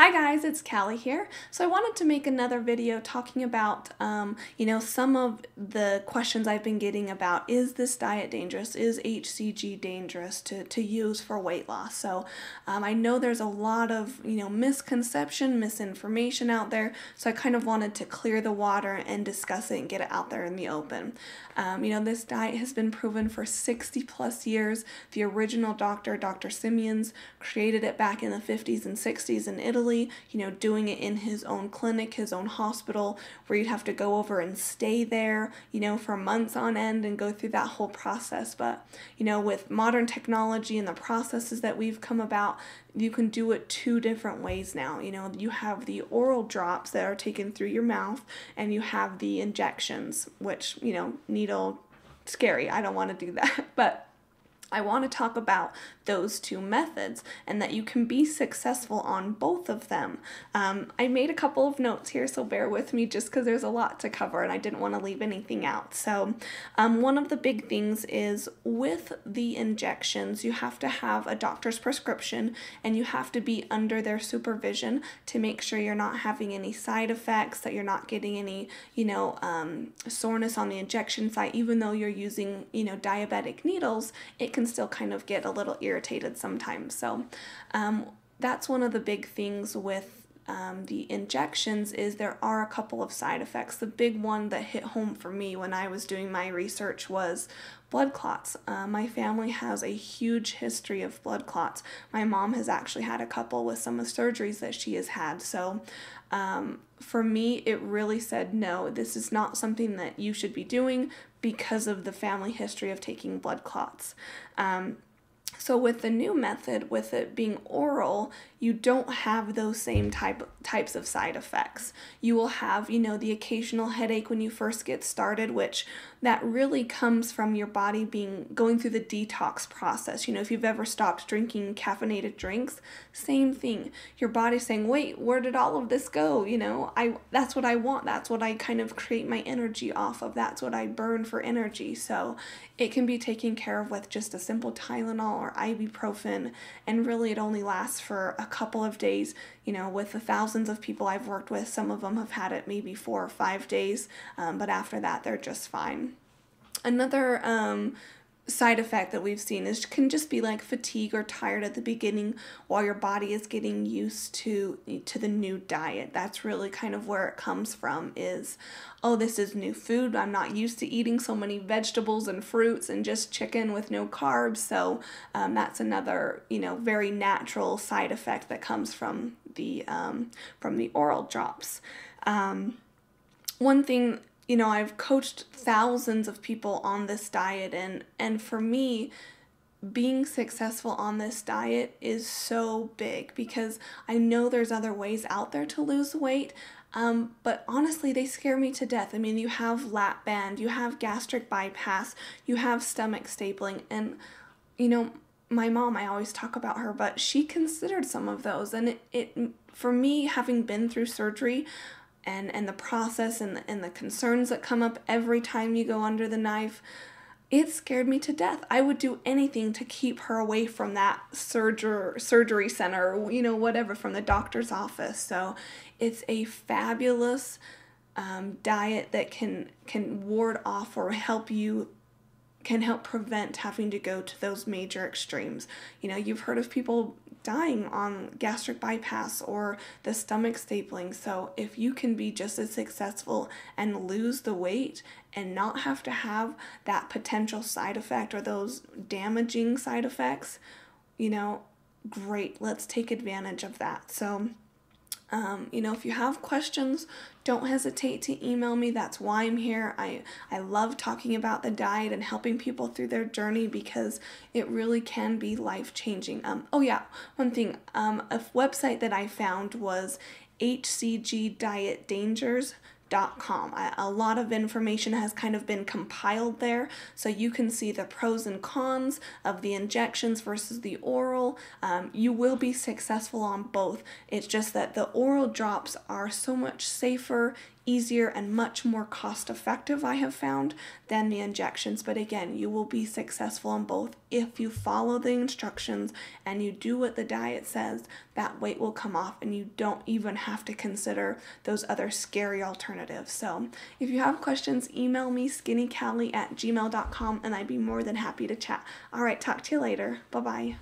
Hi guys, it's Callie here. So I wanted to make another video talking about, some of the questions I've been getting about, is this diet dangerous? Is HCG dangerous to use for weight loss? So I know there's a lot of, misconception, misinformation out there. So I kind of wanted to clear the water and discuss it and get it out there in the open. This diet has been proven for 60 plus years. The original doctor, Dr. Simeons, created it back in the 50s and 60s in Italy, doing it in his own clinic, his own hospital, where you'd have to go over and stay there, for months on end and go through that whole process. But, with modern technology and the processes that we've come about, you can do it two different ways now. You have the oral drops that are taken through your mouth, and you have the injections, which, needle, scary. I don't want to do that. But I want to talk about those two methods and that you can be successful on both of them. I made a couple of notes here, so bear with me just because there's a lot to cover and I didn't want to leave anything out. So one of the big things is with the injections, you have to have a doctor's prescription and you have to be under their supervision to make sure you're not having any side effects, that you're not getting any, soreness on the injection site. Even though you're using, diabetic needles, it can still kind of get a little irritated sometimes. So that's one of the big things with the injections is there are a couple of side effects. The big one that hit home for me when I was doing my research was blood clots. My family has a huge history of blood clots. My mom has actually had a couple with some of the surgeries that she has had. So for me, it really said, no, this is not something that you should be doing because of the family history of taking blood clots. So with the new method, with it being oral, you don't have those same types of side effects. You will have, the occasional headache when you first get started, which that really comes from your body going through the detox process. If you've ever stopped drinking caffeinated drinks, same thing. Your body's saying, wait, where did all of this go? That's what I want. That's what I kind of create my energy off of. That's what I burn for energy. So it can be taken care of with just a simple Tylenol or ibuprofen, and really it only lasts for a couple of days. With the thousands of people I've worked with, some of them have had it maybe 4 or 5 days, but after that they're just fine. Another side effect that we've seen can just be like fatigue or tired at the beginning while your body is getting used to the new diet. That's really kind of where it comes from, is, oh, this is new food. I'm not used to eating so many vegetables and fruits and just chicken with no carbs. So that's another, very natural side effect that comes from the oral drops. One thing, I've coached thousands of people on this diet, and for me, being successful on this diet is so big because I know there's other ways out there to lose weight, but honestly, they scare me to death. I mean, you have lap band, you have gastric bypass, you have stomach stapling, and, my mom, I always talk about her, but she considered some of those, and it for me, having been through surgery, and the process and the concerns that come up every time you go under the knife, it scared me to death. I would do anything to keep her away from that surgery center, whatever, from the doctor's office. So it's a fabulous diet that can ward off or can help prevent having to go to those major extremes. You've heard of people dying on gastric bypass or the stomach stapling. So if you can be just as successful and lose the weight and not have to have that potential side effect or those damaging side effects, great. Let's take advantage of that. So if you have questions, don't hesitate to email me. That's why I'm here. I love talking about the diet and helping people through their journey because it really can be life-changing. One thing, a website that I found was HCGdietdangers.com. A lot of information has kind of been compiled there, so you can see the pros and cons of the injections versus the oral. You will be successful on both. It's just that the oral drops are so much safer, easier and much more cost effective, I have found, than the injections. But again, you will be successful in both if you follow the instructions and you do what the diet says. That weight will come off and you don't even have to consider those other scary alternatives. So if you have questions, email me skinnycallie@gmail.com and I'd be more than happy to chat. All right, talk to you later. Bye-bye.